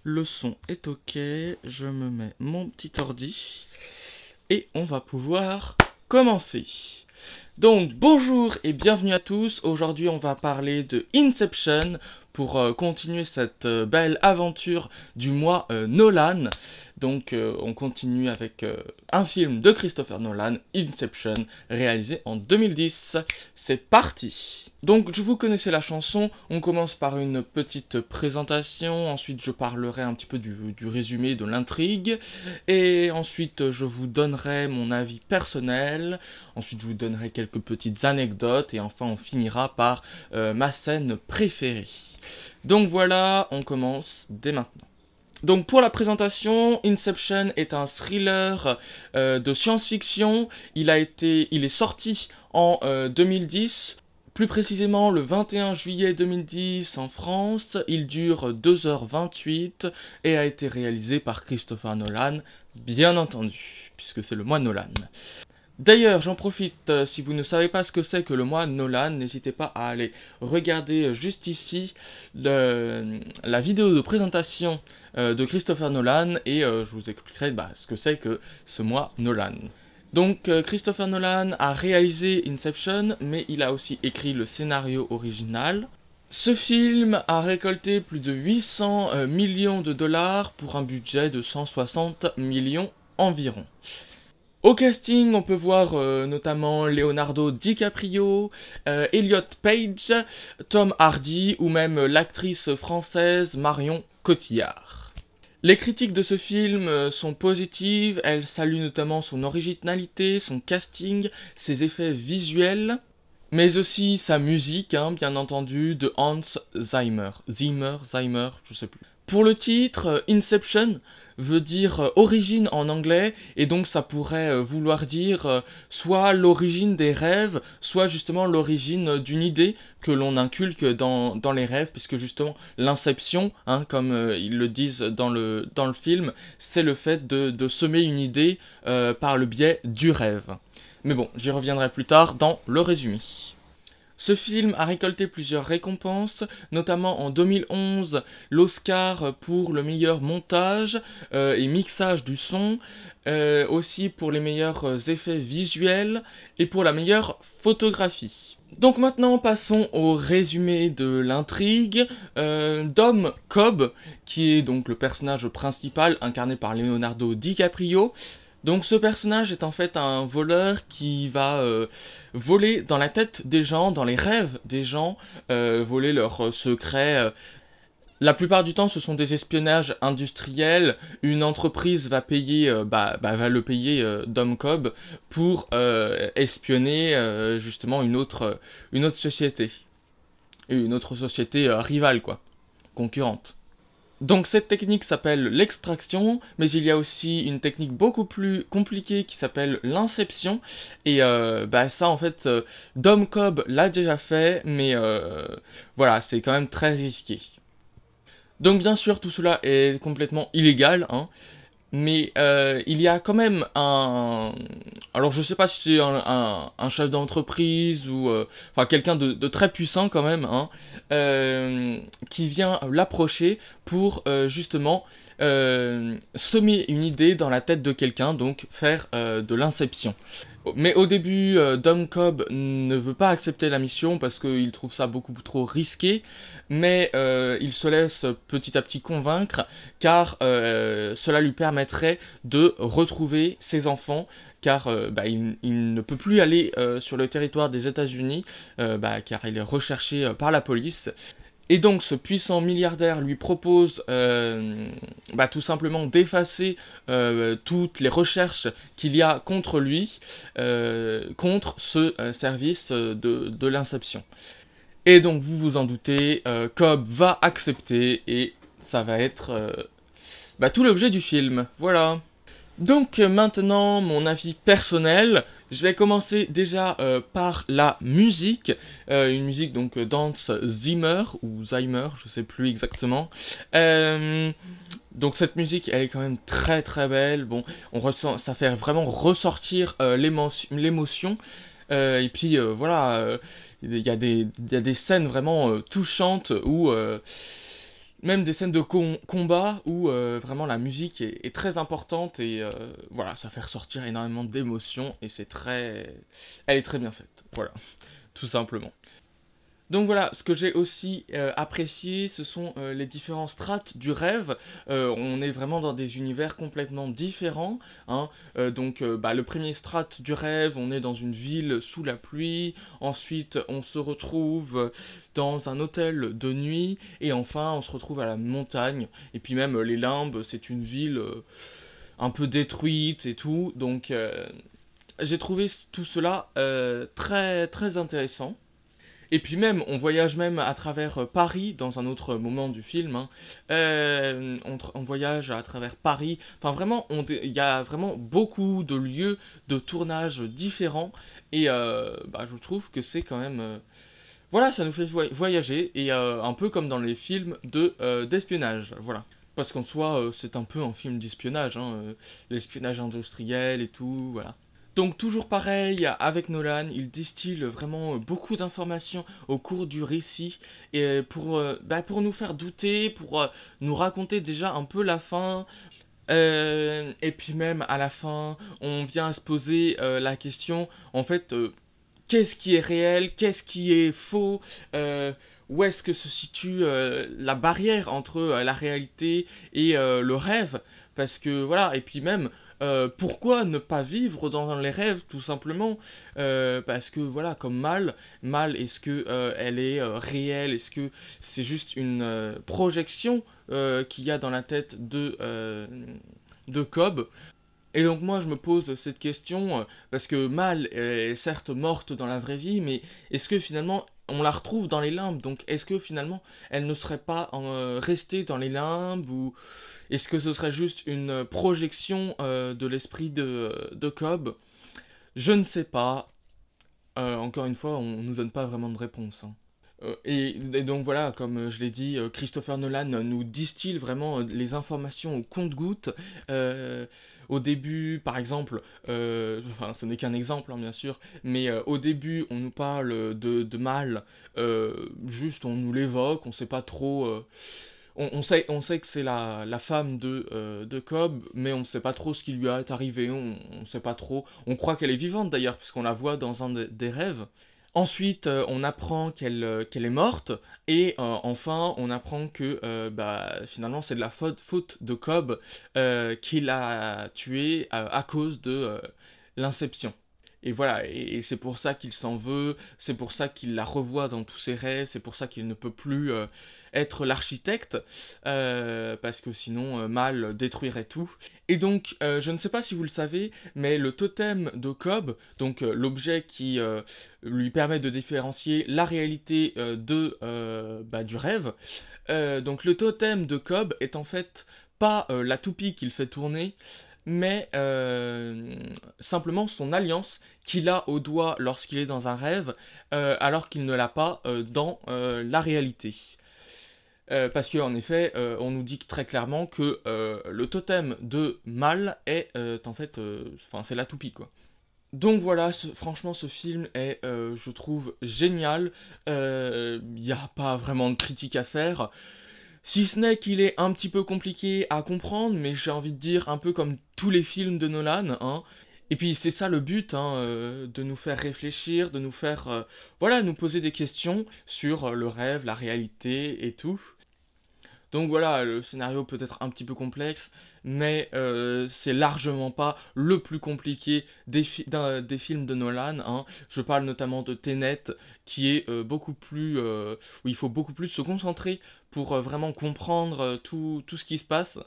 le son est ok, je me mets mon petit ordi et on va pouvoir commencer. Donc bonjour et bienvenue à tous, aujourd'hui on va parler de Inception pour continuer cette belle aventure du mois Nolan. Donc on continue avec un film de Christopher Nolan, Inception, réalisé en 2010. C'est parti. Donc je vous connaissez la chanson, on commence par une petite présentation, ensuite je parlerai un petit peu du résumé de l'intrigue, et ensuite je vous donnerai mon avis personnel, ensuite je vous donnerai quelques petites anecdotes, et enfin on finira par ma scène préférée. Donc voilà, on commence dès maintenant. Donc pour la présentation, Inception est un thriller de science-fiction. Il est sorti en 2010, plus précisément le 21 juillet 2010 en France. Il dure 2h28 et a été réalisé par Christopher Nolan, bien entendu, puisque c'est le mois Nolan. D'ailleurs, j'en profite, si vous ne savez pas ce que c'est que le mois Nolan, n'hésitez pas à aller regarder juste ici la vidéo de présentation de Christopher Nolan et je vous expliquerai ce que c'est que ce mois Nolan. Donc Christopher Nolan a réalisé Inception, mais il a aussi écrit le scénario original. Ce film a récolté plus de 800 millions de dollars pour un budget de 160 millions environ. Au casting, on peut voir notamment Leonardo DiCaprio, Elliot Page, Tom Hardy ou même l'actrice française Marion Cotillard. Les critiques de ce film sont positives, elles saluent notamment son originalité, son casting, ses effets visuels, mais aussi sa musique, bien entendu, de Hans Zimmer, je sais plus. Pour le titre, Inception veut dire origine en anglais, et donc ça pourrait vouloir dire soit l'origine des rêves, soit justement l'origine d'une idée que l'on inculque dans les rêves, puisque justement l'inception, comme ils le disent dans le film, c'est le fait de semer une idée par le biais du rêve. Mais bon, j'y reviendrai plus tard dans le résumé. Ce film a récolté plusieurs récompenses, notamment en 2011, l'Oscar pour le meilleur montage et mixage du son, aussi pour les meilleurs effets visuels et pour la meilleure photographie. Donc maintenant passons au résumé de l'intrigue. Dom Cobb, qui est donc le personnage principal incarné par Leonardo DiCaprio. Donc ce personnage est en fait un voleur qui va voler dans la tête des gens, dans les rêves des gens, voler leurs secrets. La plupart du temps, ce sont des espionnages industriels. Une entreprise va payer, va le payer Dom Cobb pour espionner justement une autre société. Et une autre société rivale, quoi, concurrente. Donc cette technique s'appelle l'extraction, mais il y a aussi une technique beaucoup plus compliquée qui s'appelle l'inception, et ça en fait, Dom Cobb l'a déjà fait, mais voilà, c'est quand même très risqué. Donc bien sûr tout cela est complètement illégal, mais il y a quand même un... Alors je sais pas si c'est un chef d'entreprise ou... Enfin quelqu'un de très puissant quand même, qui vient l'approcher pour justement semer une idée dans la tête de quelqu'un, donc faire de l'inception. Mais au début, Dom Cobb ne veut pas accepter la mission parce qu'il trouve ça beaucoup trop risqué, mais il se laisse petit à petit convaincre, car cela lui permettrait de retrouver ses enfants, car il ne peut plus aller sur le territoire des États-Unis, car il est recherché par la police. Et donc ce puissant milliardaire lui propose tout simplement d'effacer toutes les recherches qu'il y a contre lui, contre ce service de l'inception. Et donc vous vous en doutez, Cobb va accepter et ça va être tout l'objet du film. Voilà. Donc maintenant, mon avis personnel, je vais commencer déjà par la musique, une musique donc d'Hans Zimmer, ou Zimmer, je sais plus exactement. Donc cette musique, elle est quand même très très belle, bon, on ressent, ça fait vraiment ressortir l'émotion, et puis voilà, il y a des scènes vraiment touchantes où même des scènes de combat où vraiment la musique est très importante et voilà, ça fait ressortir énormément d'émotions et c'est très... Elle est très bien faite, voilà, tout simplement. Donc voilà, ce que j'ai aussi apprécié, ce sont les différents strates du rêve. On est vraiment dans des univers complètement différents, hein. Donc le premier strate du rêve, on est dans une ville sous la pluie. Ensuite, on se retrouve dans un hôtel de nuit. Et enfin, on se retrouve à la montagne. Et puis même, les Limbes, c'est une ville un peu détruite et tout. Donc j'ai trouvé tout cela très, très intéressant. Et puis même, on voyage même à travers Paris, dans un autre moment du film, hein. On voyage à travers Paris. Enfin vraiment, il y a vraiment beaucoup de lieux de tournage différents. Et je trouve que c'est quand même... Voilà, ça nous fait voyager. Et un peu comme dans les films d'espionnage, voilà. Parce qu'en soi, c'est un peu un film d'espionnage, hein, l'espionnage industriel et tout, voilà. Donc toujours pareil, avec Nolan, il distille vraiment beaucoup d'informations au cours du récit et pour nous faire douter, pour nous raconter déjà un peu la fin. Et puis même à la fin, on vient à se poser la question, en fait, qu'est-ce qui est réel, qu'est-ce qui est faux, où est-ce que se situe la barrière entre la réalité et le rêve, parce que voilà, et puis même, pourquoi ne pas vivre dans les rêves, tout simplement, parce que voilà, comme Mal, est-ce que elle est réelle, est-ce que c'est juste une projection qu'il y a dans la tête de Cobb. Et donc moi je me pose cette question, parce que Mal est certes morte dans la vraie vie, mais est-ce que finalement on la retrouve dans les limbes, donc est-ce que finalement elle ne serait pas restée dans les limbes, ou est-ce que ce serait juste une projection de l'esprit de Cobb? Je ne sais pas. Encore une fois, on nous donne pas vraiment de réponse, hein. Et donc voilà, comme je l'ai dit, Christopher Nolan nous distille vraiment les informations au compte-gouttes. Au début, par exemple, enfin ce n'est qu'un exemple, hein, bien sûr, mais au début on nous parle de Mal, juste on nous l'évoque, on sait pas trop... on sait que c'est la femme de Cobb, mais on ne sait pas trop ce qui lui est arrivé, on sait pas trop. On croit qu'elle est vivante d'ailleurs, puisqu'on la voit dans un des rêves. Ensuite, on apprend qu'elle est morte, et enfin, on apprend que finalement, c'est de la faute de Cobb qui l'a tuée à cause de l'inception. Et voilà, et c'est pour ça qu'il s'en veut, c'est pour ça qu'il la revoit dans tous ses rêves, c'est pour ça qu'il ne peut plus être l'architecte, parce que sinon Mal détruirait tout. Et donc, je ne sais pas si vous le savez, mais le totem de Cobb, donc l'objet qui lui permet de différencier la réalité du rêve, donc le totem de Cobb est en fait pas la toupie qu'il fait tourner, mais simplement son alliance qu'il a au doigt lorsqu'il est dans un rêve, alors qu'il ne l'a pas dans la réalité. Parce qu'en effet, on nous dit très clairement que le totem de Mal est en fait, c'est la toupie, quoi. Donc voilà, franchement ce film est, je trouve, génial. Il n'y a pas vraiment de critique à faire. Si ce n'est qu'il est un petit peu compliqué à comprendre, mais j'ai envie de dire un peu comme tous les films de Nolan, hein. Et puis c'est ça le but, hein, de nous faire réfléchir, de nous faire, voilà, nous poser des questions sur le rêve, la réalité et tout. Donc voilà, le scénario peut être un petit peu complexe, mais c'est largement pas le plus compliqué des films de Nolan, hein. Je parle notamment de Tenet, qui est beaucoup plus... où il faut beaucoup plus se concentrer pour vraiment comprendre tout ce qui se passe.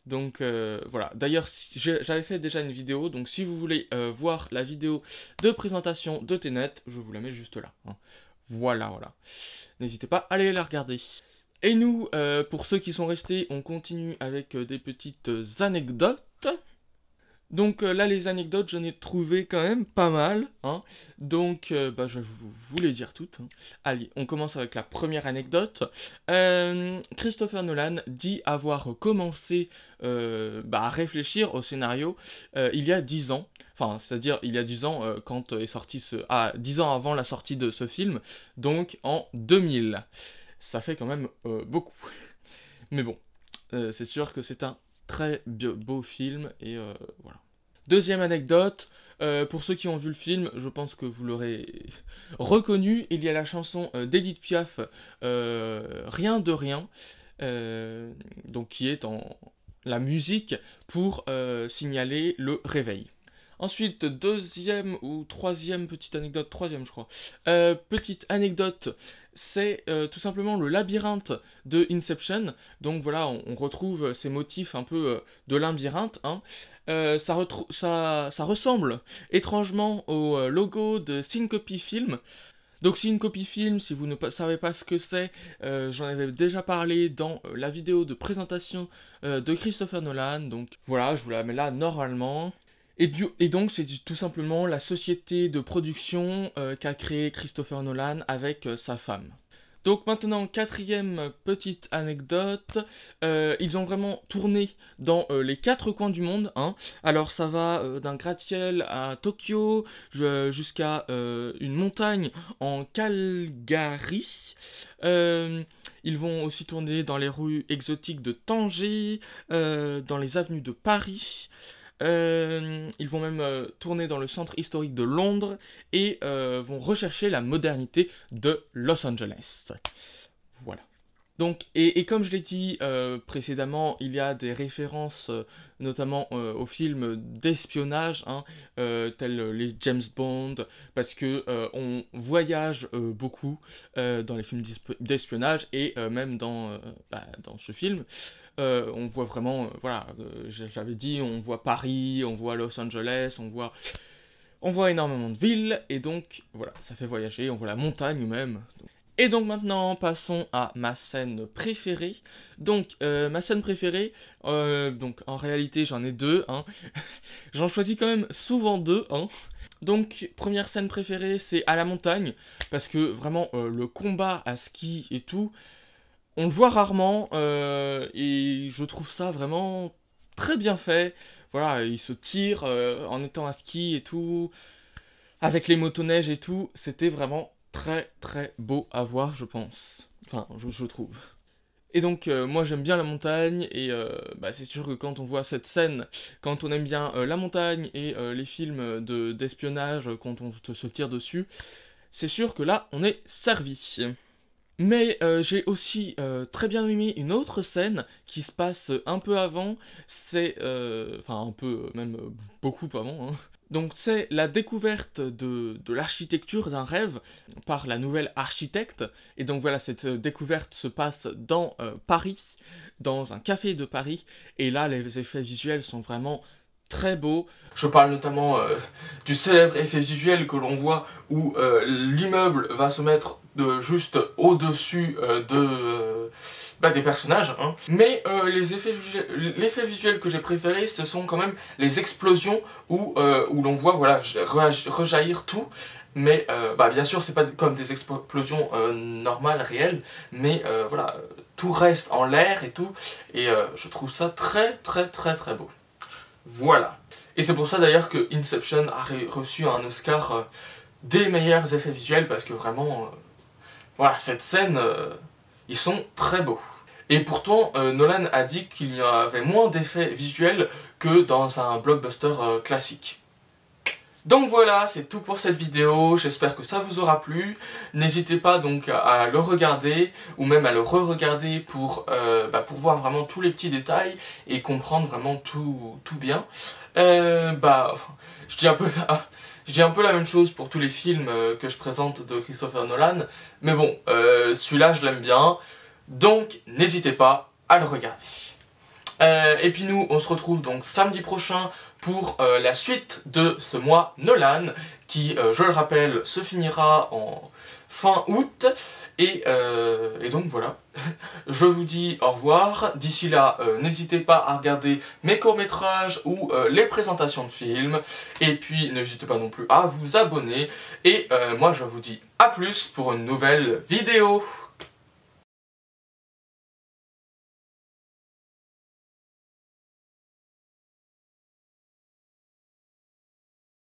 Donc voilà, d'ailleurs j'avais fait déjà une vidéo, donc si vous voulez voir la vidéo de présentation de Tenet, je vous la mets juste là, hein. Voilà. N'hésitez pas à aller la regarder. Et nous, pour ceux qui sont restés, on continue avec des petites anecdotes. Donc là, les anecdotes, j'en ai trouvé quand même pas mal, hein. Donc, je vais vous les dire toutes, hein. Allez, on commence avec la première anecdote. Christopher Nolan dit avoir commencé à réfléchir au scénario il y a 10 ans. Enfin, c'est-à-dire il y a 10 ans quand est sorti 10 ans avant la sortie de ce film, donc en 2000. Ça fait quand même beaucoup. Mais bon, c'est sûr que c'est un très beau film, et voilà. Deuxième anecdote, pour ceux qui ont vu le film, je pense que vous l'aurez reconnu, il y a la chanson d'Edith Piaf, Rien de rien, donc qui est en la musique pour signaler le réveil. Ensuite, deuxième ou troisième petite anecdote, troisième je crois, petite anecdote, c'est tout simplement le labyrinthe de Inception. Donc voilà, on retrouve ces motifs un peu de labyrinthe, hein. Ça ressemble étrangement au logo de Syncopy Film. Donc Syncopy Film, si vous ne savez pas ce que c'est, j'en avais déjà parlé dans la vidéo de présentation de Christopher Nolan. Donc voilà, je vous la mets là normalement. Et donc c'est tout simplement la société de production qu'a créé Christopher Nolan avec sa femme. Donc maintenant, quatrième petite anecdote, ils ont vraiment tourné dans les 4 coins du monde, hein. Alors ça va d'un gratte-ciel à Tokyo jusqu'à une montagne en Calgary. Ils vont aussi tourner dans les rues exotiques de Tanger, dans les avenues de Paris. Ils vont même tourner dans le centre historique de Londres et vont rechercher la modernité de Los Angeles. Voilà. Donc, et comme je l'ai dit précédemment, il y a des références notamment aux films d'espionnage, hein, tels les James Bond, parce que on voyage beaucoup dans les films d'espionnage, et même dans ce film. On voit vraiment, voilà, j'avais dit, on voit Paris, on voit Los Angeles, on voit énormément de villes, et donc, voilà, ça fait voyager, on voit la montagne même. Et donc maintenant, passons à ma scène préférée. Donc, ma scène préférée, donc en réalité j'en ai 2, hein. J'en choisis quand même souvent 2, hein. Donc, première scène préférée, c'est à la montagne, parce que vraiment, le combat à ski et tout, on le voit rarement, et je trouve ça vraiment très bien fait. Voilà, il se tire en étant à ski et tout, avec les motoneiges et tout. C'était vraiment très très beau à voir, je pense. Enfin, je trouve. Et donc, moi j'aime bien la montagne, et c'est sûr que quand on voit cette scène, quand on aime bien la montagne et les films d'espionnage, quand on se tire dessus, c'est sûr que là, on est servi. Mais j'ai aussi très bien aimé une autre scène qui se passe un peu avant, c'est, enfin un peu, même beaucoup avant, hein. Donc c'est la découverte de l'architecture d'un rêve par la nouvelle architecte, et donc voilà, cette découverte se passe dans Paris, dans un café de Paris, et là les effets visuels sont vraiment très beau. Je parle notamment du célèbre effet visuel que l'on voit où l'immeuble va se mettre juste au-dessus des personnages, hein. Mais l'effet visuel que j'ai préféré, ce sont quand même les explosions où l'on voit, voilà, rejaillir tout. Mais bien sûr, c'est pas comme des explosions normales, réelles, mais voilà, tout reste en l'air et tout, et je trouve ça très très très très beau. Voilà. Et c'est pour ça d'ailleurs que Inception a reçu un Oscar des meilleurs effets visuels, parce que vraiment, voilà, cette scène, ils sont très beaux. Et pourtant, Nolan a dit qu'il y avait moins d'effets visuels que dans un blockbuster classique. Donc voilà, c'est tout pour cette vidéo, j'espère que ça vous aura plu. N'hésitez pas donc à le regarder, ou même à le re-regarder pour voir vraiment tous les petits détails et comprendre vraiment tout bien. Je dis un peu la même chose pour tous les films que je présente de Christopher Nolan, mais bon, celui-là je l'aime bien, donc n'hésitez pas à le regarder. Et puis nous, on se retrouve donc samedi prochain pour la suite de ce mois Nolan, qui, je le rappelle, se finira en fin août. Et donc voilà, je vous dis au revoir. D'ici là, n'hésitez pas à regarder mes courts-métrages ou les présentations de films. Et puis, n'hésitez pas non plus à vous abonner. Et moi, je vous dis à plus pour une nouvelle vidéo.